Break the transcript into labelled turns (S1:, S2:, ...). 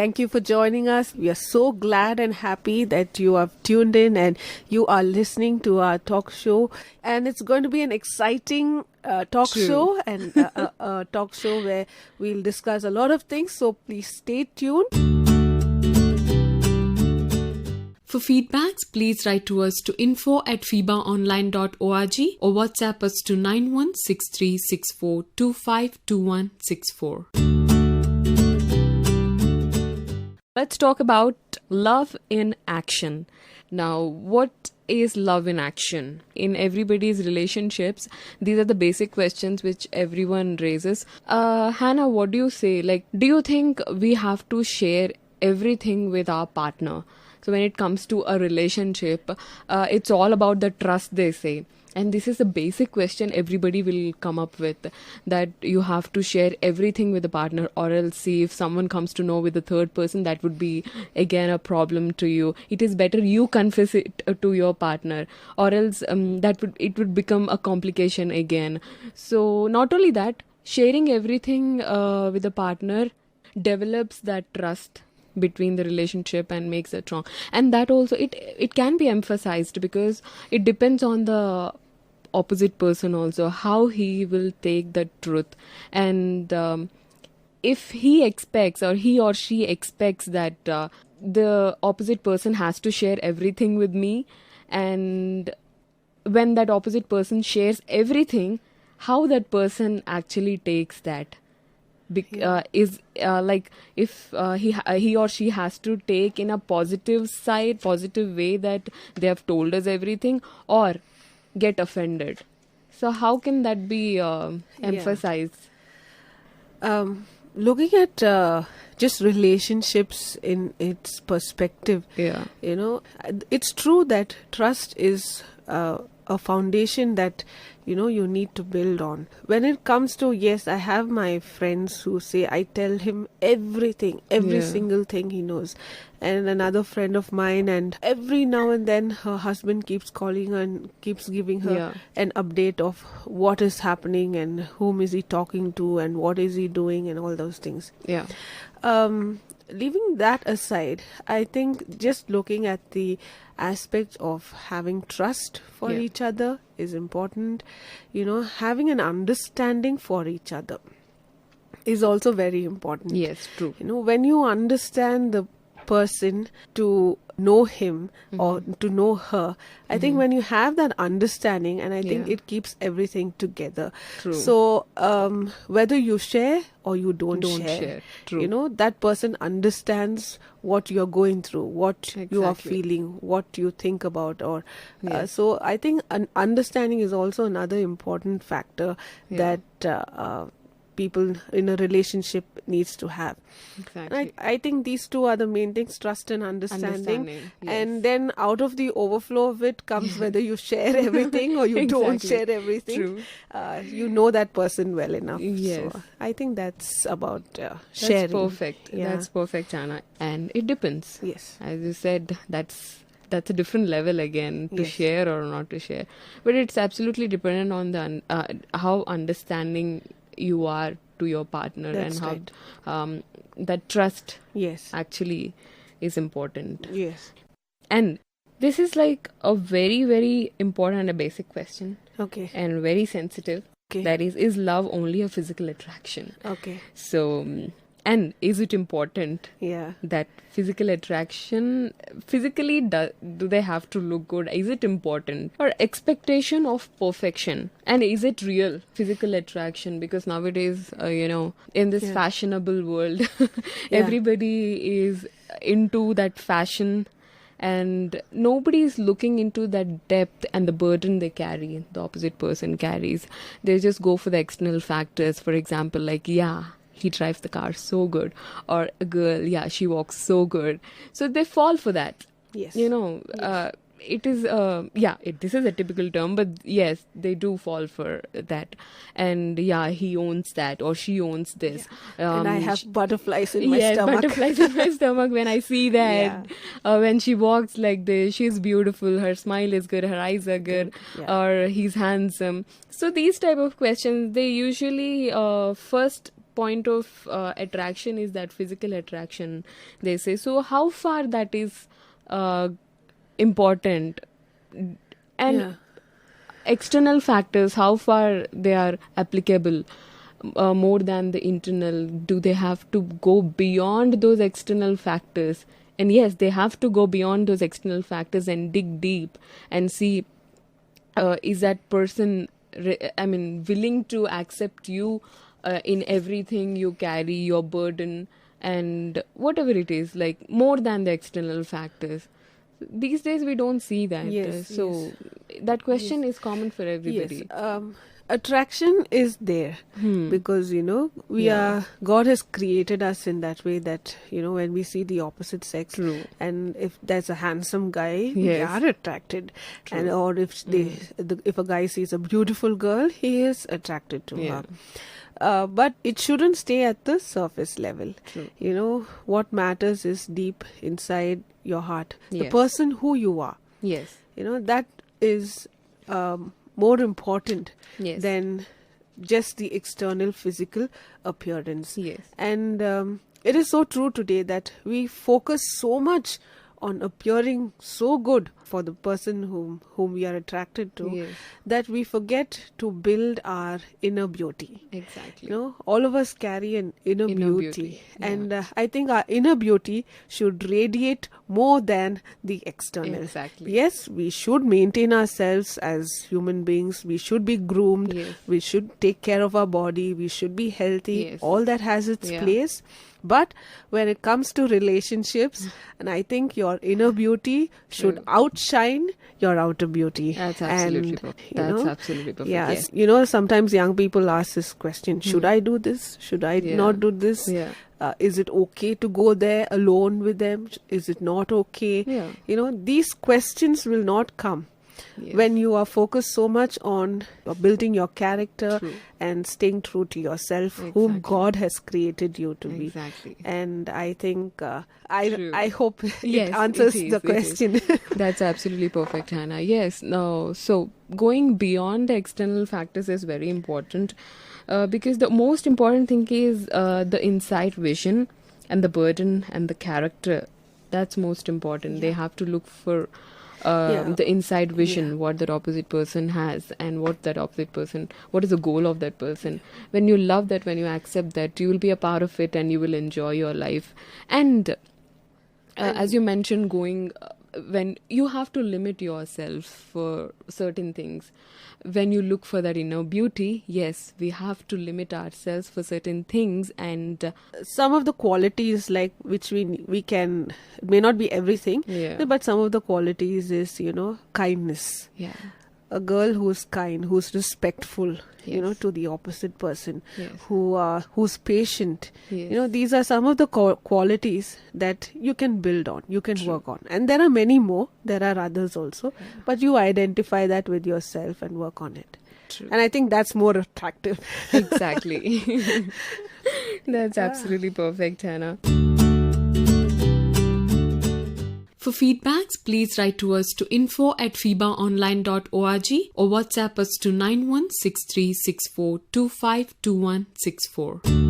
S1: Thank you for joining us. We are so glad and happy that you have tuned in and you are listening to our talk show. And it's going to be an exciting talk
S2: True.
S1: show and a talk show where we'll discuss a lot of things. So please stay tuned.
S2: For feedbacks, please write to us to info@fibaonline.org or WhatsApp us to 916364252164. Let's talk about love in action. Now, what is love in action? In everybody's relationships, these are the basic questions which everyone raises. Hannah, what do you say? Like, do you think we have to share everything with our partner? So when it comes to a relationship, it's all about the trust, they say. And this is the basic question everybody will come up with, that you have to share everything with the partner, or else see if someone comes to know with the third person, that would be again a problem to you. It is better you confess it to your partner, or else it would become a complication again. So not only that, sharing everything with the partner develops that trust between the relationship and makes it strong. And that also, it can be emphasized, because it depends on the opposite person also, how he will take the truth. And if he expects, or he or she expects, that the opposite person has to share everything with me, and when that opposite person shares everything, how that person actually takes that is like, if he or she has to take in a positive way, that they have told us everything, or get offended. So how can that be emphasized?
S1: Looking at just relationships in its perspective, it's true that trust is a foundation that you need to build on. When it comes to, yes, I have my friends who say I tell him everything, every single thing he knows. And another friend of mine, and every now and then her husband keeps calling her and keeps giving her an update of what is happening and whom is he talking to and what is he doing and all those things. Leaving that aside, I think just looking at the aspect of having trust for each other is important. Having an understanding for each other is also very important.
S2: Yes, true.
S1: When you understand the person to know him or to know her, I think when you have that understanding, and I think it keeps everything together.
S2: True.
S1: So whether you share or you don't share,
S2: True.
S1: that person understands what you're going through, what you are feeling, what you think about, or so I think an understanding is also another important factor that people in a relationship needs to have.
S2: Exactly.
S1: And I think these two are the main things: trust and understanding.
S2: Yes.
S1: And then out of the overflow of it comes whether you share everything or you don't share everything.
S2: True.
S1: You know that person well enough.
S2: Yes.
S1: So I think that's about sharing.
S2: That's perfect. That's perfect, Anna. And it depends.
S1: Yes.
S2: As you said, that's a different level again, to share or not to share. But it's absolutely dependent on the how understanding you are to your partner.
S1: That's
S2: and how that trust
S1: Yes.
S2: actually is important.
S1: Yes.
S2: And this is like a very, very important and a basic question.
S1: Okay.
S2: And very sensitive.
S1: Okay.
S2: That is love only a physical attraction?
S1: Okay.
S2: So, and is it important that physical attraction, physically do they have to look good? Is it important? Or expectation of perfection? And is it real physical attraction? Because nowadays, in this fashionable world, everybody is into that fashion, and nobody is looking into that depth and the burden they carry, the opposite person carries. They just go for the external factors. For example, like, he drives the car so good, or a girl, she walks so good. So they fall for that.
S1: Yes.
S2: It is, this is a typical term, but yes, they do fall for that. And he owns that, or she owns this.
S1: And I have butterflies in my stomach.
S2: Butterflies in my stomach when I see that. When she walks like this, she's beautiful, her smile is good, her eyes are good, or he's handsome. So these type of questions, they usually first point of attraction is that physical attraction, they say. So how far that is important, and external factors, how far they are applicable, more than the internal? Do they have to go beyond those external factors? And yes, they have to go beyond those external factors and dig deep and see, is that person willing to accept you in everything you carry, your burden, and whatever it is, like more than the external factors. These days we don't see that. That question is common for everybody.
S1: Attraction is there because God has created us in that way that when we see the opposite sex,
S2: True.
S1: and if there's a handsome guy, we are attracted.
S2: True.
S1: And or if if a guy sees a beautiful girl, he is attracted to her. But it shouldn't stay at the surface level.
S2: True.
S1: What matters is deep inside your heart, the
S2: Yes.
S1: person who you are.
S2: Yes.
S1: That is more important
S2: Yes.
S1: than just the external physical appearance.
S2: Yes.
S1: And it is so true today that we focus so much on appearing so good for the person whom we are attracted to,
S2: Yes.
S1: that we forget to build our inner beauty.
S2: Exactly.
S1: All of us carry an inner beauty. And I think our inner beauty should radiate more than the external.
S2: Exactly.
S1: Yes, we should maintain ourselves as human beings. We should be groomed.
S2: Yes.
S1: We should take care of our body. We should be healthy.
S2: Yes.
S1: All that has its place. But when it comes to relationships, and I think your inner beauty should outshine your outer beauty.
S2: That's absolutely
S1: And,
S2: perfect.
S1: you
S2: That's
S1: know,
S2: absolutely perfect.
S1: Yes.
S2: Yeah.
S1: Sometimes young people ask this question, should I do this? Should I not do this?
S2: Yeah.
S1: Is it okay to go there alone with them? Is it not okay?
S2: Yeah.
S1: These questions will not come when you are focused so much on building your character and staying true to yourself, whom God has created you to be.
S2: Exactly.
S1: And I think I hope
S2: Yes,
S1: it answers
S2: it is,
S1: the
S2: it is.
S1: question.
S2: That's absolutely perfect, Hannah. Yes. No. So going beyond the external factors is very important, because the most important thing is the inside vision and the burden and the character. That's most important. They have to look for the inside vision, what that opposite person has, and what is the goal of that person. When you love that, when you accept that, you will be a part of it and you will enjoy your life. And as you mentioned, when you have to limit yourself for certain things, when you look for that inner beauty, yes, we have to limit ourselves for certain things. And
S1: some of the qualities like which we can, it may not be everything, but some of the qualities is kindness. A girl who's kind, who's respectful, to the opposite person, who's patient. These are some of the qualities that you can build on, you can work on. And there are many more. There are others also. But you identify that with yourself and work on it.
S2: True.
S1: And I think that's more attractive.
S2: Exactly. That's absolutely perfect, Hannah. For feedbacks, please write to us to info@fibaonline.org or WhatsApp us to 916364252164.